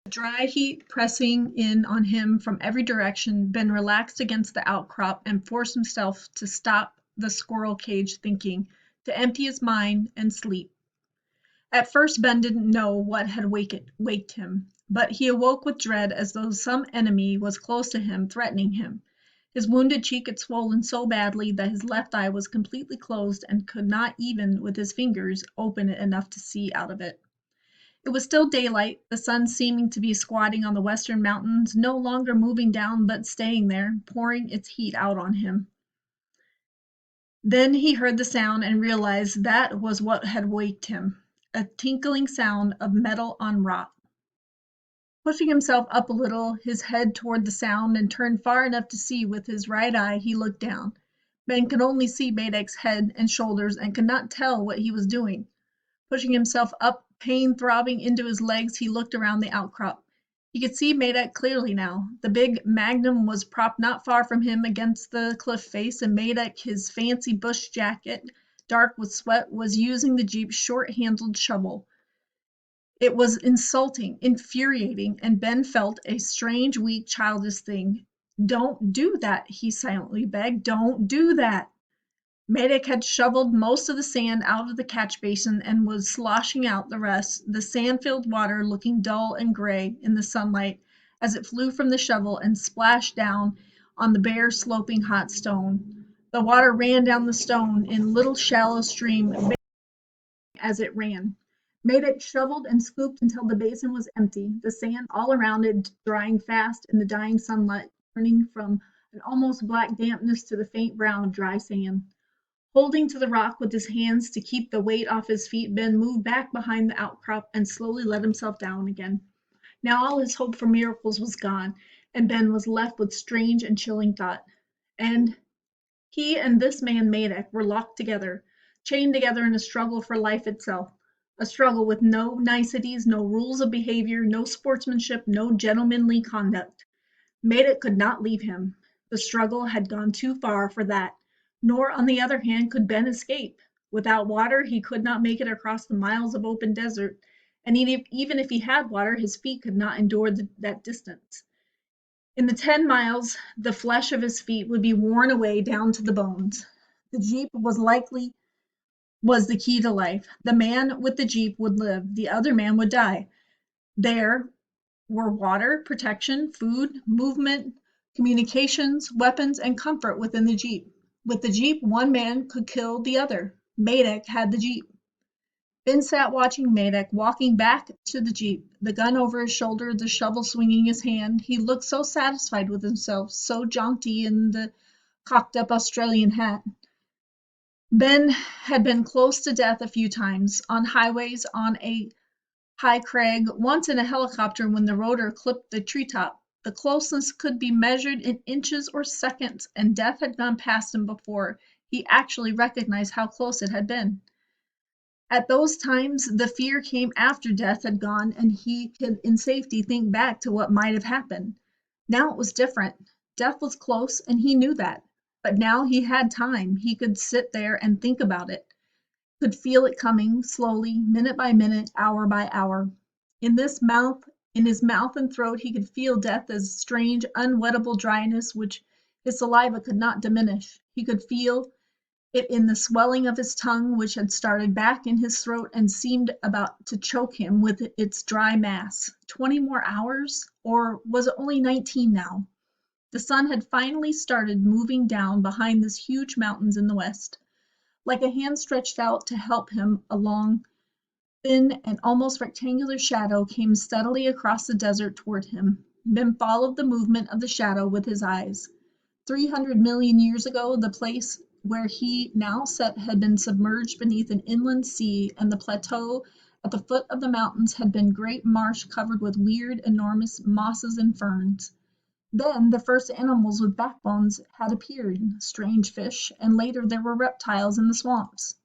Dry heat pressing in on him from every direction, Ben relaxed against the outcrop and forced himself to stop the squirrel cage thinking, to empty his mind and sleep. At first Ben didn't know what had waked him, but he awoke with dread as though some enemy was close to him, threatening him. His wounded cheek had swollen so badly that his left eye was completely closed and could not even with his fingers open it enough to see out of it. It was still daylight, the sun seeming to be squatting on the western mountains, no longer moving down but staying there, pouring its heat out on him. Then he heard the sound and realized that was what had waked him, a tinkling sound of metal on rock. Pushing himself up a little, his head toward the sound, and turned far enough to see with his right eye, he looked down. Ben could only see Madak's head and shoulders and could not tell what he was doing. Pushing himself up, pain throbbing into his legs, he looked around the outcrop. He could see Madak clearly now. The big Magnum was propped not far from him against the cliff face, and Madak, his fancy bush jacket, dark with sweat, was using the Jeep's short-handled shovel. It was insulting, infuriating, and Ben felt a strange, weak, childish thing. "Don't do that," he silently begged. "Don't do that." Medak had shoveled most of the sand out of the catch basin and was sloshing out the rest, the sand-filled water looking dull and gray in the sunlight as it flew from the shovel and splashed down on the bare, sloping hot stone. The water ran down the stone in little shallow stream as it ran. Medak shoveled and scooped until the basin was empty, the sand all around it drying fast in the dying sunlight, turning from an almost black dampness to the faint brown of dry sand. Holding to the rock with his hands to keep the weight off his feet, Ben moved back behind the outcrop and slowly let himself down again. Now all his hope for miracles was gone, and Ben was left with strange and chilling thought. And he and this man Medak were locked together, chained together in a struggle for life itself, a struggle with no niceties, no rules of behavior, no sportsmanship, no gentlemanly conduct. Medak could not leave him. The struggle had gone too far for that, nor on the other hand could Ben escape. Without water he could not make it across the miles of open desert, and even if he had water his feet could not endure that distance. In the 10 miles, the flesh of his feet would be worn away down to the bones. The Jeep was the key to life. The man with the Jeep would live, the other man would die. There were water, protection, food, movement, communications, weapons, and comfort within the Jeep. With the Jeep, one man could kill the other. Medak had the Jeep. Ben sat watching Medak walking back to the Jeep, the gun over his shoulder, the shovel swinging his hand. He looked so satisfied with himself, so jaunty in the cocked-up Australian hat. Ben had been close to death a few times, on highways, on a high crag, once in a helicopter when the rotor clipped the treetop. The closeness could be measured in inches or seconds, and death had gone past him before he actually recognized how close it had been. At those times, the fear came after death had gone, and he could in safety think back to what might have happened. Now it was different. Death was close, and he knew that. But now he had time. He could sit there and think about it, could feel it coming, slowly, minute by minute, hour by hour. In his mouth and throat, he could feel death as strange, unwettable dryness which his saliva could not diminish. He could feel it in the swelling of his tongue, which had started back in his throat and seemed about to choke him with its dry mass. 20 more hours? Or was it only 19 now? The sun had finally started moving down behind the huge mountains in the west. Like a hand stretched out to help him along, thin and almost rectangular shadow came steadily across the desert toward him. Ben followed the movement of the shadow with his eyes. 300 million years ago, the place where he now sat had been submerged beneath an inland sea, and the plateau at the foot of the mountains had been great marsh covered with weird, enormous mosses and ferns. Then the first animals with backbones had appeared, strange fish, and later there were reptiles in the swamps.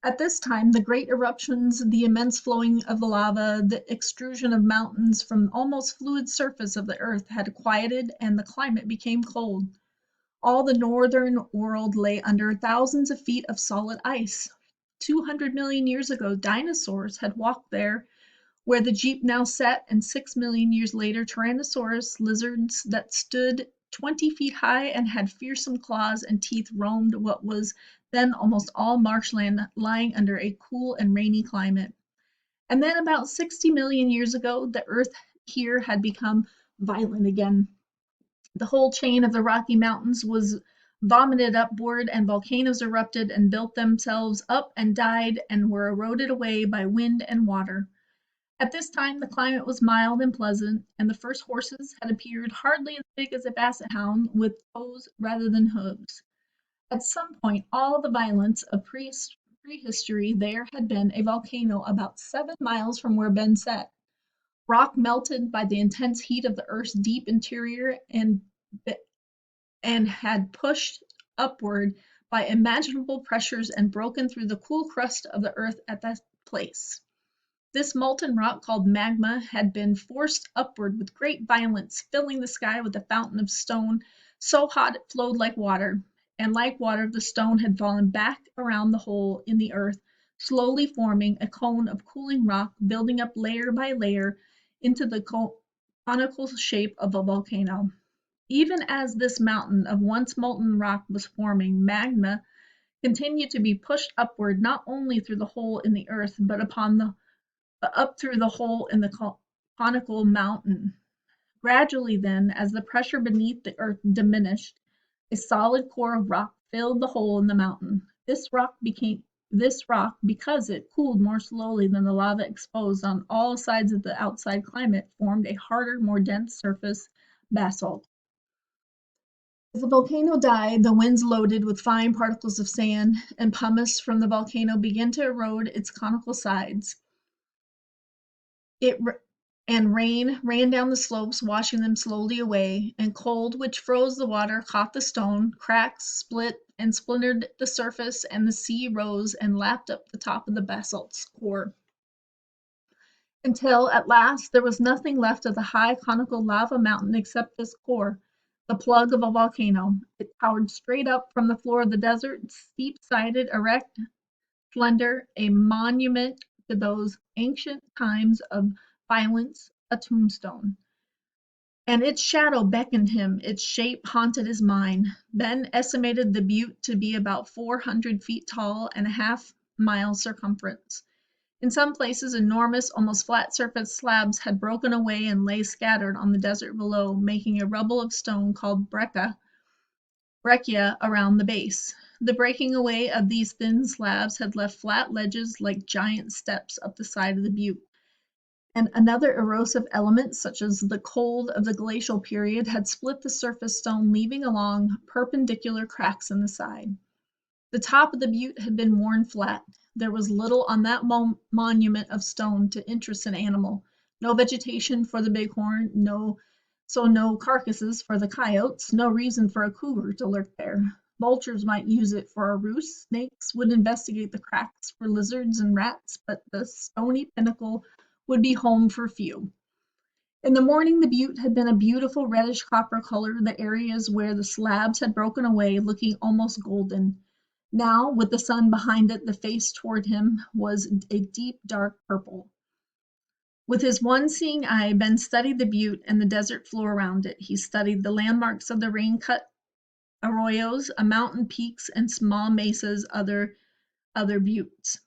At this time, the great eruptions, the immense flowing of the lava, the extrusion of mountains from almost fluid surface of the earth had quieted and the climate became cold. All the northern world lay under thousands of feet of solid ice. 200 million years ago, dinosaurs had walked there where the Jeep now sat, and 6 million years later, Tyrannosaurus lizards that stood 20 feet high and had fearsome claws and teeth roamed what was then almost all marshland lying under a cool and rainy climate. And then about 60 million years ago, the earth here had become violent again. The whole chain of the Rocky Mountains was vomited upward, and volcanoes erupted and built themselves up and died and were eroded away by wind and water. At this time, the climate was mild and pleasant, and the first horses had appeared hardly as big as a basset hound, with toes rather than hooves. At some point, all the violence of prehistory, there had been a volcano about 7 miles from where Ben sat. Rock melted by the intense heat of the earth's deep interior and had pushed upward by imaginable pressures and broken through the cool crust of the earth at that place. This molten rock, called magma, had been forced upward with great violence, filling the sky with a fountain of stone so hot it flowed like water. And like water, the stone had fallen back around the hole in the earth, slowly forming a cone of cooling rock, building up layer by layer into the conical shape of a volcano. Even as this mountain of once molten rock was forming, magma continued to be pushed upward, not only through the hole in the earth, but up through the hole in the conical mountain. Gradually, then, as the pressure beneath the earth diminished, a solid core of rock filled the hole in the mountain. This rock, because it cooled more slowly than the lava exposed on all sides of the outside climate, formed a harder, more dense surface, basalt. As the volcano died, the winds loaded with fine particles of sand and pumice from the volcano began to erode its conical sides. And rain ran down the slopes, washing them slowly away, and cold, which froze the water, caught the stone, cracked, split, and splintered the surface, and the sea rose and lapped up the top of the basalt's core. Until, at last, there was nothing left of the high conical lava mountain except this core, the plug of a volcano. It towered straight up from the floor of the desert, steep-sided, erect, slender, a monument to those ancient times of violence, a tombstone. And its shadow beckoned him, its shape haunted his mind. Ben estimated the butte to be about 400 feet tall and a half-mile circumference. In some places, enormous, almost flat-surfaced slabs had broken away and lay scattered on the desert below, making a rubble of stone called breccia around the base. The breaking away of these thin slabs had left flat ledges like giant steps up the side of the butte, and another erosive element, such as the cold of the glacial period, had split the surface stone, leaving along perpendicular cracks in the side. The top of the butte had been worn flat. There was little on that monument of stone to interest an animal. No vegetation for the bighorn, no carcasses for the coyotes, no reason for a cougar to lurk there. Vultures might use it for a roost, snakes would investigate the cracks for lizards and rats, but the stony pinnacle would be home for few. In the morning, the butte had been a beautiful reddish copper color, the areas where the slabs had broken away looking almost golden. Now, with the sun behind it, the face toward him was a deep, dark purple. With his one-seeing eye, Ben studied the butte and the desert floor around it. He studied the landmarks of the rain-cut arroyos, mountain peaks, and small mesas, other buttes.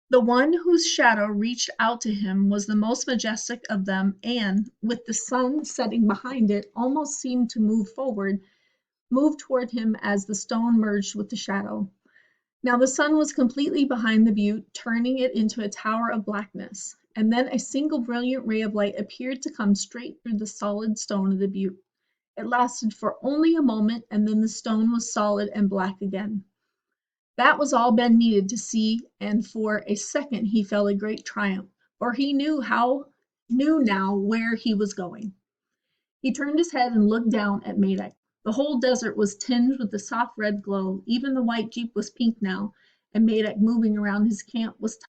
The one whose shadow reached out to him was the most majestic of them, and, with the sun setting behind it, almost seemed to move toward him as the stone merged with the shadow. Now the sun was completely behind the butte, turning it into a tower of blackness, and then a single brilliant ray of light appeared to come straight through the solid stone of the butte. It lasted for only a moment, and then the stone was solid and black again. That was all Ben needed to see, and for a second he felt a great triumph, for he knew now where he was going. He turned his head and looked down at Medak. The whole desert was tinged with a soft red glow. Even the white Jeep was pink now, and Medak, moving around his camp, was a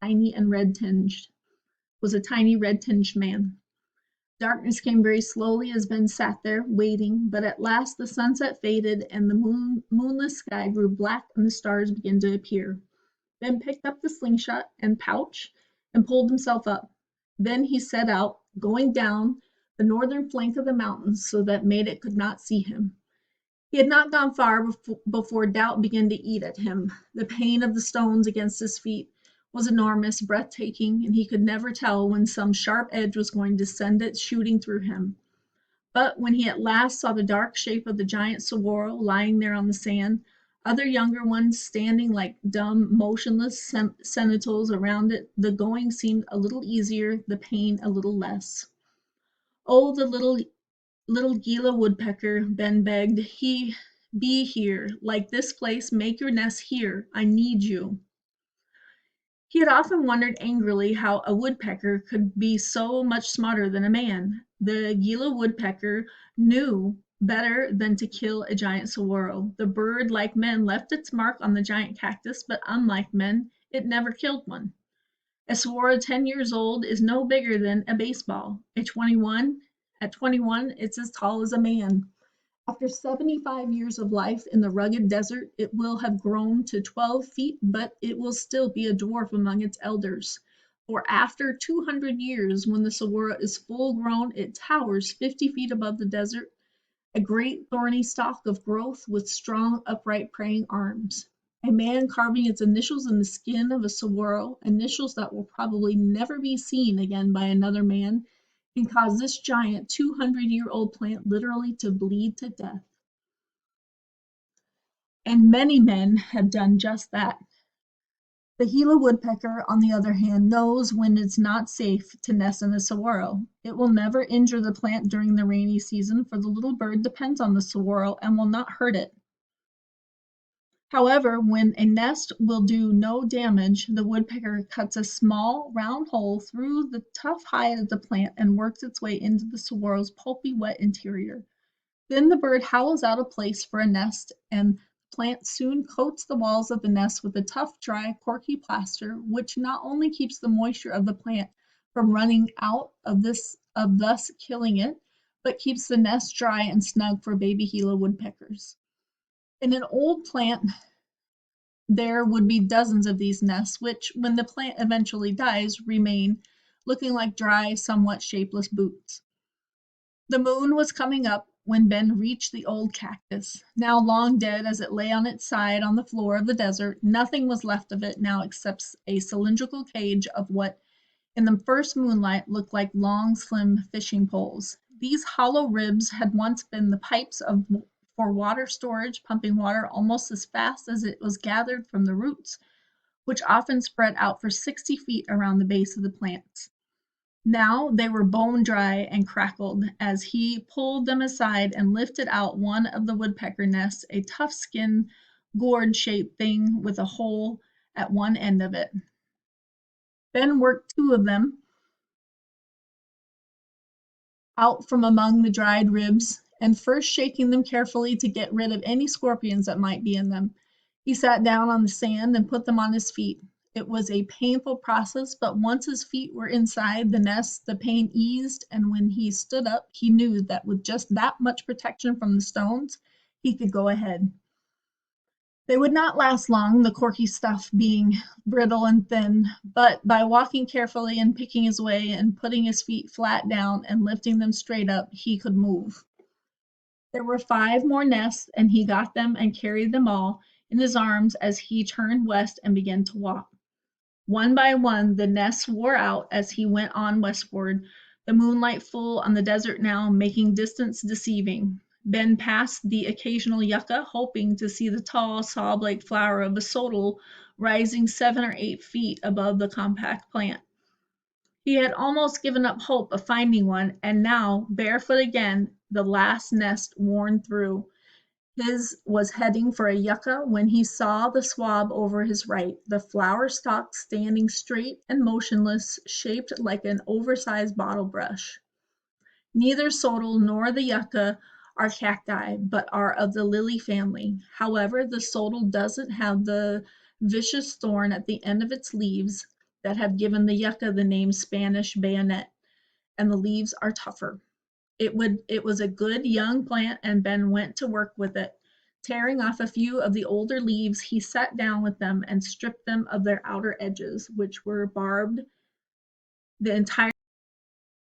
tiny red-tinged man. Darkness came very slowly as Ben sat there, waiting, but at last the sunset faded and the moonless sky grew black and the stars began to appear. Ben picked up the slingshot and pouch and pulled himself up. Then he set out, going down the northern flank of the mountains so that Maida could not see him. He had not gone far before doubt began to eat at him. The pain of the stones against his feet was enormous, breathtaking, and he could never tell when some sharp edge was going to send it shooting through him. But when he at last saw the dark shape of the giant saguaro lying there on the sand, other younger ones standing like dumb, motionless sentinels around it, the going seemed a little easier, the pain a little less. Oh, the little Gila woodpecker, Ben begged. Be here, like this place, make your nest here. I need you. He had often wondered angrily how a woodpecker could be so much smarter than a man. The Gila woodpecker knew better than to kill a giant saguaro. The bird, like men, left its mark on the giant cactus, but unlike men, it never killed one. A saguaro 10 years old is no bigger than a baseball. At 21, it's as tall as a man. After 75 years of life in the rugged desert, it will have grown to 12 feet, but it will still be a dwarf among its elders. For after 200 years, when the saguaro is full grown, it towers 50 feet above the desert, a great thorny stalk of growth with strong, upright praying arms. A man carving its initials in the skin of a saguaro, initials that will probably never be seen again by another man, can cause this giant 200-year-old plant literally to bleed to death. And many men have done just that. The Gila woodpecker, on the other hand, knows when it's not safe to nest in a saguaro. It will never injure the plant during the rainy season, for the little bird depends on the saguaro and will not hurt it. However, when a nest will do no damage, the woodpecker cuts a small, round hole through the tough hide of the plant and works its way into the saguaro's pulpy, wet interior. Then the bird howls out a place for a nest, and the plant soon coats the walls of the nest with a tough, dry, corky plaster, which not only keeps the moisture of the plant from running out of thus killing it, but keeps the nest dry and snug for baby Gila woodpeckers. In an old plant, there would be dozens of these nests, which, when the plant eventually dies, remain looking like dry, somewhat shapeless boots. The moon was coming up when Ben reached the old cactus. Now long dead as it lay on its side on the floor of the desert, nothing was left of it now except a cylindrical cage of what in the first moonlight looked like long, slim fishing poles. These hollow ribs had once been the pipes for water storage, pumping water almost as fast as it was gathered from the roots, which often spread out for 60 feet around the base of the plants. Now they were bone dry and crackled as he pulled them aside and lifted out one of the woodpecker nests, a tough skin, gourd-shaped thing with a hole at one end of it. Ben worked two of them out from among the dried ribs, and first shaking them carefully to get rid of any scorpions that might be in them, he sat down on the sand and put them on his feet. It was a painful process, but once his feet were inside the nest, the pain eased, and when he stood up, he knew that with just that much protection from the stones, he could go ahead. They would not last long, the corky stuff being brittle and thin, but by walking carefully and picking his way and putting his feet flat down and lifting them straight up, he could move. There were 5 more nests, and he got them and carried them all in his arms as he turned west and began to walk. One by one, the nests wore out as he went on westward, the moonlight full on the desert now, making distance deceiving. Ben passed the occasional yucca, hoping to see the tall, saw-like flower of a sodal rising 7 or 8 feet above the compact plant. He had almost given up hope of finding one, and now, barefoot again, the last nest worn through, his was heading for a yucca when he saw the swab over his right, the flower stalk standing straight and motionless, shaped like an oversized bottle brush. Neither sodal nor the yucca are cacti, but are of the lily family. However, the sodal doesn't have the vicious thorn at the end of its leaves that have given the yucca the name Spanish bayonet, and the leaves are tougher. It was a good young plant, and Ben went to work with it. Tearing off a few of the older leaves, he sat down with them and stripped them of their outer edges, which were barbed The entire